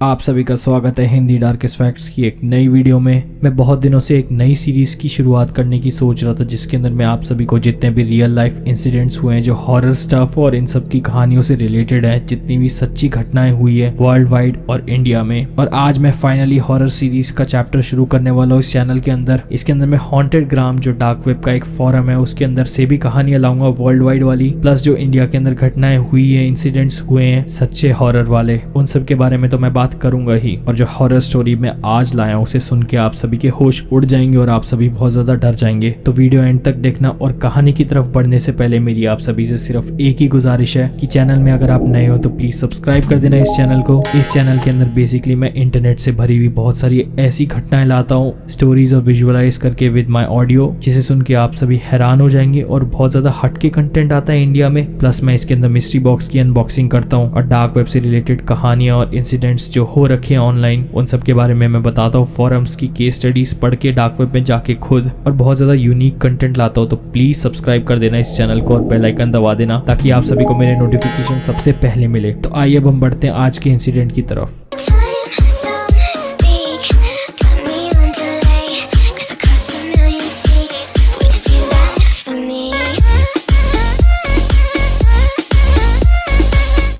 आप सभी का स्वागत है हिंदी डार्केस्ट फैक्ट्स की एक नई वीडियो में। मैं बहुत दिनों से एक नई सीरीज की शुरुआत करने की सोच रहा था जिसके अंदर मैं आप सभी को जितने भी रियल लाइफ इंसिडेंट्स हुए हैं जो हॉरर स्टफ और इन सब की कहानियों से रिलेटेड है, जितनी भी सच्ची घटनाएं हुई है वर्ल्ड वाइड और इंडिया में। और आज मैं फाइनली हॉरर सीरीज का चैप्टर शुरू करने वाला हूँ इस चैनल के अंदर। इसके अंदर मैं हॉन्टेड ग्राम जो डार्क वेब का एक फॉरम है उसके अंदर से भी कहानियां लाऊंगा वर्ल्ड वाइड वाली, प्लस जो इंडिया के अंदर घटनाएं हुई है, इंसिडेंट्स हुए हैं सच्चे हॉरर वाले, उन सब के बारे में तो मैं बात करूंगा ही। और जो हॉरर स्टोरी मैं आज लाया हूं उसे सुन के आप सभी के होश उड़ जाएंगे और आप सभी बहुत ज्यादा डर जाएंगे। तो वीडियो एंड तक देखना। और कहानी की तरफ बढ़ने से पहले मेरी आप सभी से सिर्फ एक ही गुजारिश है कि चैनल में अगर आप नए हो तो प्लीज सब्सक्राइब कर देना इस चैनल को। इस चैनल के अंदर बेसिकली मैं इंटरनेट से भरी हुई बहुत सारी ऐसी घटनाएं लाता हूँ स्टोरीज और विजुअलाइज करके विद माई ऑडियो, जिसे सुन के आप सभी हैरान हो जाएंगे। और बहुत ज्यादा हटके कंटेंट आता है इंडिया में। प्लस मैं इसके अंदर मिस्ट्री बॉक्स की अनबॉक्सिंग करता हूँ और डार्क वेब से रिलेटेड कहानियां और इंसिडेंट्स जो हो रखे हैं ऑनलाइन, उन सब के बारे में मैं बताता हूँ। फॉरम्स की केस स्टडीज पढ़ के डार्क वेब में जाके खुद, और बहुत ज्यादा यूनिक कंटेंट लाता हूँ। तो प्लीज सब्सक्राइब कर देना इस चैनल को और बेल आइकन दबा देना ताकि आप सभी को मेरे नोटिफिकेशन सबसे पहले मिले। तो आइए अब हम बढ़ते हैं आज के इंसिडेंट की तरफ।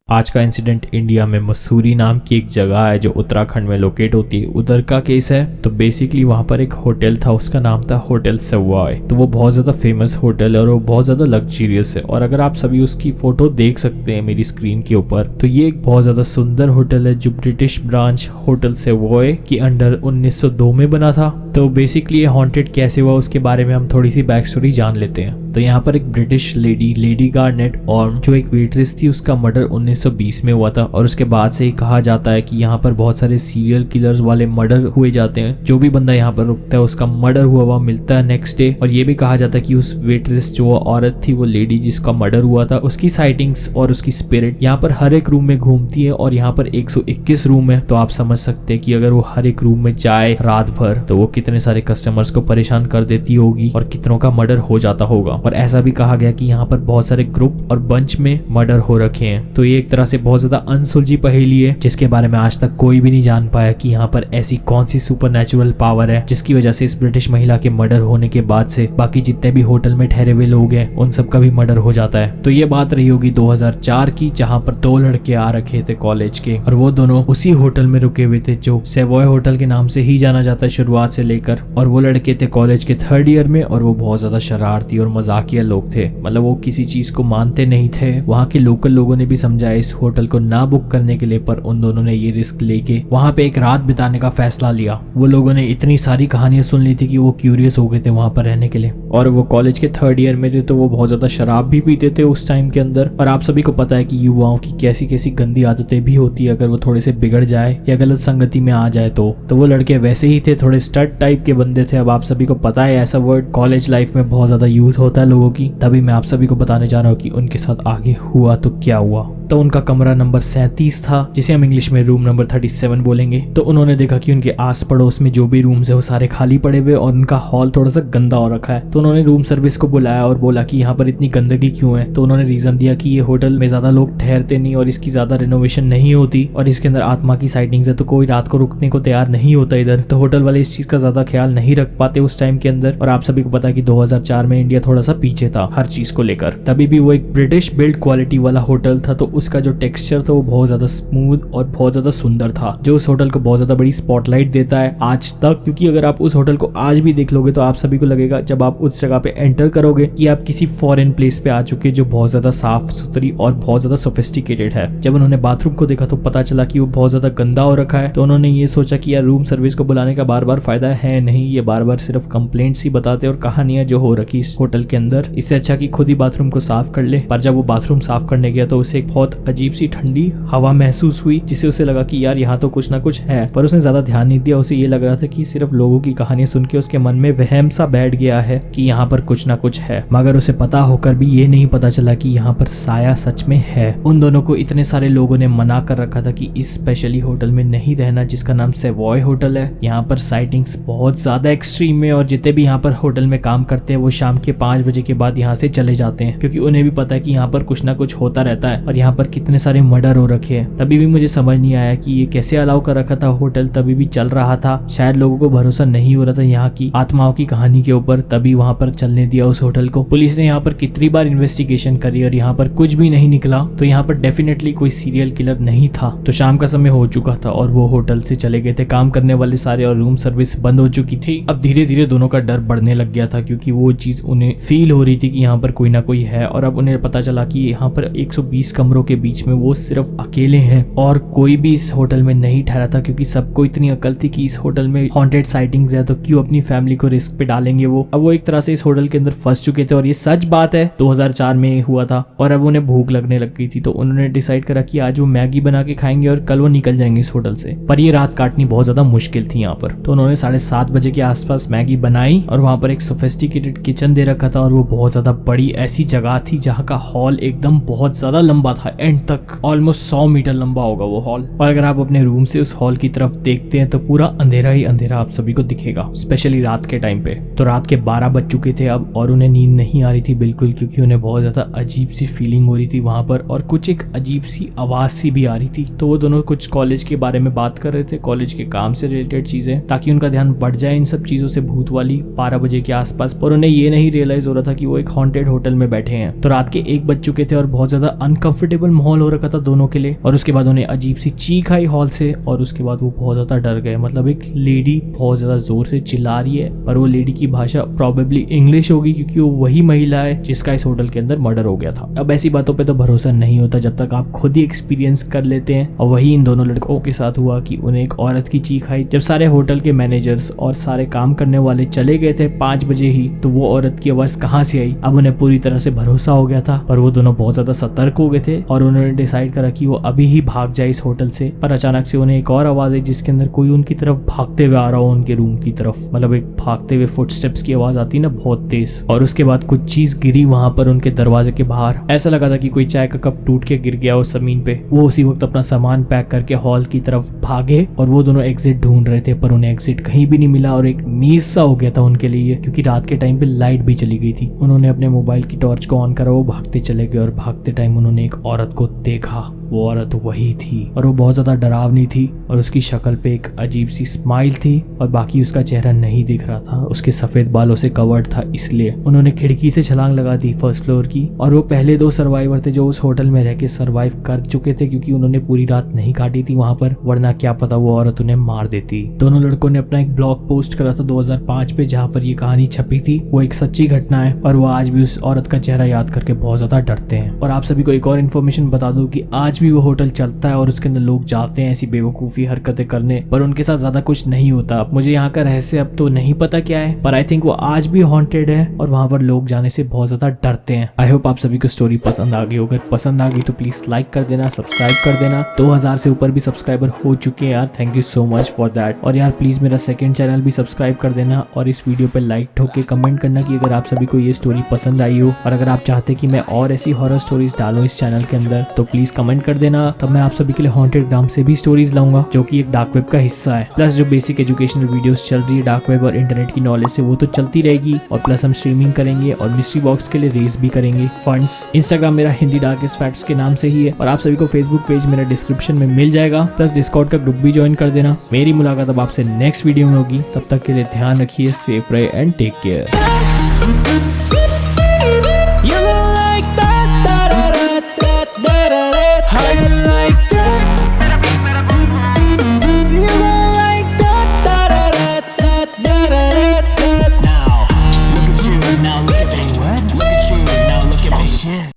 आज का इंसिडेंट इंडिया में मसूरी नाम की एक जगह है जो उत्तराखंड में लोकेट होती है, उधर का केस है। तो बेसिकली वहां पर एक होटल था, उसका नाम था होटल सेवॉय। तो वो बहुत ज्यादा फेमस होटल है और वो बहुत ज्यादा लग्जरियस है। और अगर आप सभी उसकी फोटो देख सकते हैं मेरी स्क्रीन के ऊपर, तो ये एक बहुत ज्यादा सुंदर होटल है जो ब्रिटिश ब्रांच होटल सेवॉय के अंडर 1902 में बना था। तो बेसिकली ये हॉन्टेड कैसे हुआ उसके बारे में हम थोड़ी सी बैक स्टोरी जान लेते हैं। तो यहाँ पर एक ब्रिटिश लेडी गार्नेट और जो एक वेट्रेस थी उसका मर्डर 1920 में हुआ था। और उसके बाद से ही कहा जाता है कि यहाँ पर बहुत सारे सीरियल किलर्स वाले मर्डर हुए जाते हैं। जो भी बंदा यहाँ पर रुकता है उसका मर्डर हुआ मिलता है नेक्स्ट डे। और ये भी कहा जाता है कि उस वेट्रेस जो औरत थी, वो लेडी जिसका मर्डर हुआ था, उसकी साइटिंग्स और उसकी स्पिरिट यहाँ पर हर एक रूम में घूमती है। और यहाँ पर 121 रूम है। तो आप समझ सकते हैं कि अगर वो हर एक रूम में जाए रात भर तो वो कितने सारे कस्टमर्स को परेशान कर देती होगी और कितनों का मर्डर हो जाता होगा। और ऐसा भी कहा गया कि यहाँ पर बहुत सारे ग्रुप और बंच में मर्डर हो रखे हैं। तो ये एक तरह से बहुत ज्यादा अनसुलझी पहेली है जिसके बारे में आज तक कोई भी नहीं जान पाया कि यहाँ पर ऐसी कौन सी सुपरनैचुरल पावर है जिसकी वजह से इस ब्रिटिश महिला के मर्डर होने के बाद से बाकी जितने भी होटल में ठहरे हुए लोग हैं उन सब का भी मर्डर हो जाता है। तो ये बात रही होगी 2004 की, जहाँ पर दो लड़के आ रखे थे कॉलेज के और वो दोनों उसी होटल में रुके हुए थे जो सेवॉय होटल के नाम से ही जाना जाता है शुरुआत से लेकर। और वो लड़के थे कॉलेज के 3rd ईयर में और वो बहुत ज्यादा शरारती और मजाकिया लोग थे। मतलब वो किसी चीज को मानते नहीं थे। वहाँ के लोकल लोगों ने भी समझाया इस होटल को ना बुक करने के लिए, पर उन दोनों ने ये रिस्क लेके वहाँ पे एक रात बिताने का फैसला लिया। वो लोगों ने इतनी सारी कहानियां सुन ली थी कि वो क्यूरियस हो गए थे वहाँ पर रहने के लिए। और वो कॉलेज के 3rd ईयर में थे तो वो बहुत ज्यादा शराब भी पीते थे उस टाइम के अंदर। और आप सभी को पता है कि युवाओं की कैसी कैसी गंदी आदतें भी होती है अगर वो थोड़े से बिगड़ जाए या गलत संगति में आ जाए तो वो लड़के वैसे ही थे, थोड़े स्टड टाइप के बंदे थे। अब आप सभी को पता है ऐसा वर्ड कॉलेज लाइफ में बहुत ज्यादा यूज होता है लोगों की। तभी मैं आप सभी को बताने जा रहा हूँ कि उनके साथ आगे हुआ तो क्या हुआ। तो उनका कमरा नंबर 37 था, जिसे हम इंग्लिश में रूम नंबर 37 बोलेंगे। तो उन्होंने देखा कि उनके आस पड़ोस में जो भी रूम्स है वो सारे खाली पड़े हुए और उनका हॉल थोड़ा सा गंदा हो रखा है। तो उन्होंने रूम सर्विस को बुलाया और बोला कि यहाँ पर इतनी गंदगी क्यों है। तो उन्होंने रीजन दिया कि ये होटल में ज्यादा लोग ठहरते नहीं और इसकी ज्यादा रिनोवेशन नहीं होती और इसके अंदर आत्मा की साइटिंग्स है, तो कोई रात को रुकने को तैयार नहीं होता इधर। तो होटल वाले इस चीज का ज्यादा ख्याल नहीं रख पाते उस टाइम के अंदर। और आप सभी को पता है कि 2004 में इंडिया थोड़ा सा पीछे था हर चीज को लेकर। तभी भी वो एक ब्रिटिश बिल्ड क्वालिटी वाला होटल था, तो उसका जो टेक्सचर था वो बहुत ज्यादा स्मूथ और बहुत ज्यादा सुंदर था, जो उस होटल को बहुत ज्यादा बड़ी स्पॉटलाइट देता है आज तक। क्योंकि अगर आप उस होटल को आज भी देख लोगे तो आप सभी को लगेगा जब आप उस जगह पे एंटर करोगे कि आप किसी फॉरेन प्लेस पे आ चुके, जो बहुत ज्यादा साफ सुथरी और बहुत ज्यादा सोफिस्टिकेटेड है। जब उन्होंने बाथरूम को देखा तो पता चला कि वो बहुत ज्यादा गंदा हो रखा है। तो उन्होंने ये सोचा कि यार रूम सर्विस को बुलाने का बार बार फायदा है नहीं, ये बार बार सिर्फ कंप्लेंट्स ही बताते और कहानियां जो हो रखी इस होटल के अंदर, इससे अच्छा कि खुद ही बाथरूम को साफ कर ले। पर जब वो बाथरूम साफ करने गया तो उसे एक बहुत अजीब सी ठंडी हवा महसूस हुई, जिससे उसे लगा कि यार यहाँ तो कुछ ना कुछ है। पर उसने ज्यादा ध्यान नहीं दिया। उसे ये लग रहा था कि सिर्फ लोगों की कहानियां सुन के उसके मन में वहम सा बैठ गया है कि यहाँ पर कुछ ना कुछ है। मगर उसे पता होकर भी ये नहीं पता चला कि यहाँ पर साया सच में है। उन दोनों को इतने सारे लोगों ने मना कर रखा था कि इस स्पेशली होटल में नहीं रहना जिसका नाम सेवॉय होटल है। यहाँ पर साइटिंग्स बहुत ज्यादा एक्सट्रीम है और जितने भी यहाँ पर होटल में काम करते हैं वो शाम के 5 बजे के बाद यहाँ से चले जाते हैं, क्योंकि उन्हें भी पता है कि यहाँ पर कुछ ना कुछ होता रहता है और यहाँ पर कितने सारे मर्डर हो रखे हैं। तभी भी मुझे समझ नहीं आया कि ये कैसे अलाउ कर रखा था, होटल तभी भी चल रहा था, शायद लोगों को भरोसा नहीं हो रहा था यहाँ की आत्माओं की कहानी के ऊपर, तभी वहाँ पर चलने दिया उस होटल को। पुलिस ने यहाँ पर कितनी बार इन्वेस्टिगेशन करी और यहाँ पर कुछ भी नहीं निकला, तो यहाँ पर डेफिनेटली कोई सीरियल किलर नहीं था। तो शाम का समय हो चुका था और वो होटल से चले गए थे, काम करने वाले सारे, और रूम सर्विस बंद हो चुकी थी। अब धीरे धीरे दोनों का डर बढ़ने लग गया था, क्योंकि वो चीज उन्हें फील हो रही थी कि यहाँ पर कोई ना कोई है। और अब उन्हें पता चला कि यहाँ पर 120 कमरों के बीच में वो सिर्फ अकेले हैं और कोई भी इस होटल में नहीं ठहरा था, क्योंकि सबको इतनी अकल थी कि इस होटल में हॉन्टेड साइटिंग्स है, तो क्यों अपनी फैमिली को रिस्क पे डालेंगे वो। अब वो एक तरह से इस होटल के अंदर फंस चुके थे, और ये सच बात है 2004 में हुआ था। और अब उन्हें भूख लगने लग गई थी, तो उन्होंने डिसाइड करा कि आज वो मैगी बना के खाएंगे और कल वो निकल जाएंगे इस होटल से। पर ये रात काटनी बहुत ज्यादा मुश्किल थी यहाँ पर, तो उन्होंने 7:30 बजे के आसपास मैगी बनाई और वहां पर एक सोफिस्टिकेटेड किचन दे रखा था, और वो बहुत ज्यादा बड़ी ऐसी जगह थी जहाँ का हॉल एकदम बहुत ज्यादा लंबा था, एंड तक ऑलमोस्ट 100 मीटर लंबा होगा वो हॉल। और अगर आप अपने रूम से उस हॉल की तरफ देखते हैं तो पूरा अंधेरा ही अंधेरा आप सभी को दिखेगा, स्पेशली रात के टाइम पे। तो रात के 12 बज चुके थे अब, और उन्हें नींद नहीं आ रही थी बिल्कुल, क्योंकि उन्हें बहुत ज्यादा अजीब सी फीलिंग हो रही थी वहां पर, और कुछ एक अजीब सी आवाज सी भी आ रही थी। तो वो दोनों कुछ कॉलेज के बारे में बात कर रहे थे, कॉलेज के काम से रिलेटेड चीजें, ताकि उनका ध्यान बढ़ जाए इन सब चीजों से, भूत वाली 12 बजे के आसपास। पर उन्हें ये नहीं रियलाइज हो रहा था कि वो एक हॉन्टेड होटल में बैठे हैं। तो रात के 1 बज चुके थे और बहुत ज्यादा अनकंफर्टेबल माहौल हो रखा था दोनों के लिए। और उसके बाद उन्हें अजीब सी चीख आई हॉल से, और उसके बाद वो बहुत ज्यादा डर गए। मतलब एक लेडी बहुत ज्यादा जोर से चिल्ला रही है, और वो लेडी की भाषा प्रोबेबली इंग्लिश होगी, क्योंकि वो वही महिला है जिसका इस होटल के अंदर मर्डर हो गया था। अब ऐसी बातों पे तो भरोसा नहीं होता जब तक आप खुद ही एक्सपीरियंस कर लेते हैं, और वही इन दोनों लड़कों के साथ हुआ कि उन्हें एक औरत की चीख आई। जब सारे होटल के मैनेजर्स और सारे काम करने वाले चले गए थे 5 बजे ही, तो वो औरत की आवाज कहाँ से आई, अब उन्हें पूरी तरह से भरोसा हो गया था। पर वो दोनों बहुत ज्यादा सतर्क हो गए थे, और उन्होंने डिसाइड करा कि वो अभी ही भाग जाए इस होटल से। पर अचानक से उन्हें एक और आवाज आई, जिसके अंदर कोई उनकी तरफ भागते हुए आ रहा हो, उनके रूम की तरफ। मतलब एक भागते हुए फुटस्टेप्स की आवाज आती ना, बहुत तेज। और उसके बाद कुछ चीज गिरी वहां पर उनके दरवाजे के बाहर। ऐसा लगा था कि कोई चाय का कप टूट के गिर गया उस जमीन पे। वो उसी वक्त अपना सामान पैक करके हॉल की तरफ भागे, और वो दोनों एग्जिट ढूंढ रहे थे, पर उन्हें एग्जिट कहीं भी नहीं मिला, और एक मेज सा हो गया था उनके लिए, क्योंकि रात के टाइम पे लाइट भी चली गई थी। उन्होंने अपने मोबाइल की टॉर्च को ऑन करा, वो भागते चले गए, और भागते टाइम उन्होंने एक औरत को देखा। वो औरत वही थी, और वो बहुत ज्यादा डरावनी थी, और उसकी शक्ल पे एक अजीब सी स्माइल थी, और बाकी उसका चेहरा नहीं दिख रहा था, उसके सफेद बालों से कवर्ड था। इसलिए उन्होंने खिड़की से छलांग लगा दी 1st फ्लोर की। और वो पहले 2 सर्वाइवर थे जो उस होटल में रह के सर्वाइव कर चुके थे, क्योंकि उन्होंने पूरी रात नहीं काटी थी वहां पर, वरना क्या पता वो औरत उन्हें मार देती। दोनों लड़कों ने अपना एक ब्लॉग पोस्ट करा था 2005 पे, जहाँ पर ये कहानी छपी थी। वो एक सच्ची घटना है, और वो आज भी उस औरत का चेहरा याद करके बहुत ज्यादा डरते हैं। और आप सभी को एक और इन्फॉर्मेशन बता दूं कि आज भी वो होटल चलता है, और उसके अंदर लोग जाते हैं ऐसी बेवकूफी हरकतें करने, पर उनके साथ ज्यादा कुछ नहीं होता। मुझे यहाँ का रहस्य अब तो नहीं पता क्या है, पर आई थिंक वो आज भी हॉन्टेड है, और वहां पर लोग जाने से बहुत ज्यादा डरते हैं। आई होप आप सभी को स्टोरी पसंद आ गई। अगर पसंद आ गई तो प्लीज लाइक कर देना, सब्सक्राइब कर देना। 2000 से ऊपर भी सब्सक्राइबर हो चुके हैं यार, thank you so much for that. और यार प्लीज मेरा 2nd चैनल भी सब्सक्राइब कर देना, और इस वीडियो पे लाइक ठोक के कमेंट करना कि अगर आप सभी को ये स्टोरी पसंद आई हो, और अगर आप चाहते कि मैं और ऐसी हॉरर स्टोरीज डालूं इस चैनल के अंदर, तो प्लीज कमेंट कर देना। तब मैं आप सभी के लिए हॉन्टेड ग्राम से भी स्टोरीज लाऊंगा, जो कि एक डार्क वेब का हिस्सा है। प्लस जो बेसिक एजुकेशनल वीडियोस चल रही है डार्क वेब और इंटरनेट की नॉलेज से, वो तो चलती रहेगी, और प्लस हम स्ट्रीमिंग करेंगे और मिस्ट्री बॉक्स के लिए रेस भी करेंगे फंड्स। इंस्टाग्राम मेरा हिंदी डार्केस्ट फैक्ट्स के नाम से ही है, और आप सभी को फेसबुक पेज मेरा डिस्क्रिप्शन में मिल जाएगा। प्लस डिस्कॉर्ड का ग्रुप भी ज्वाइन कर देना। मेरी मुलाकात अब आपसे नेक्स्ट वीडियो में होगी, तब तक के लिए ध्यान रखिए, सेफ रहे एंड टेक केयर।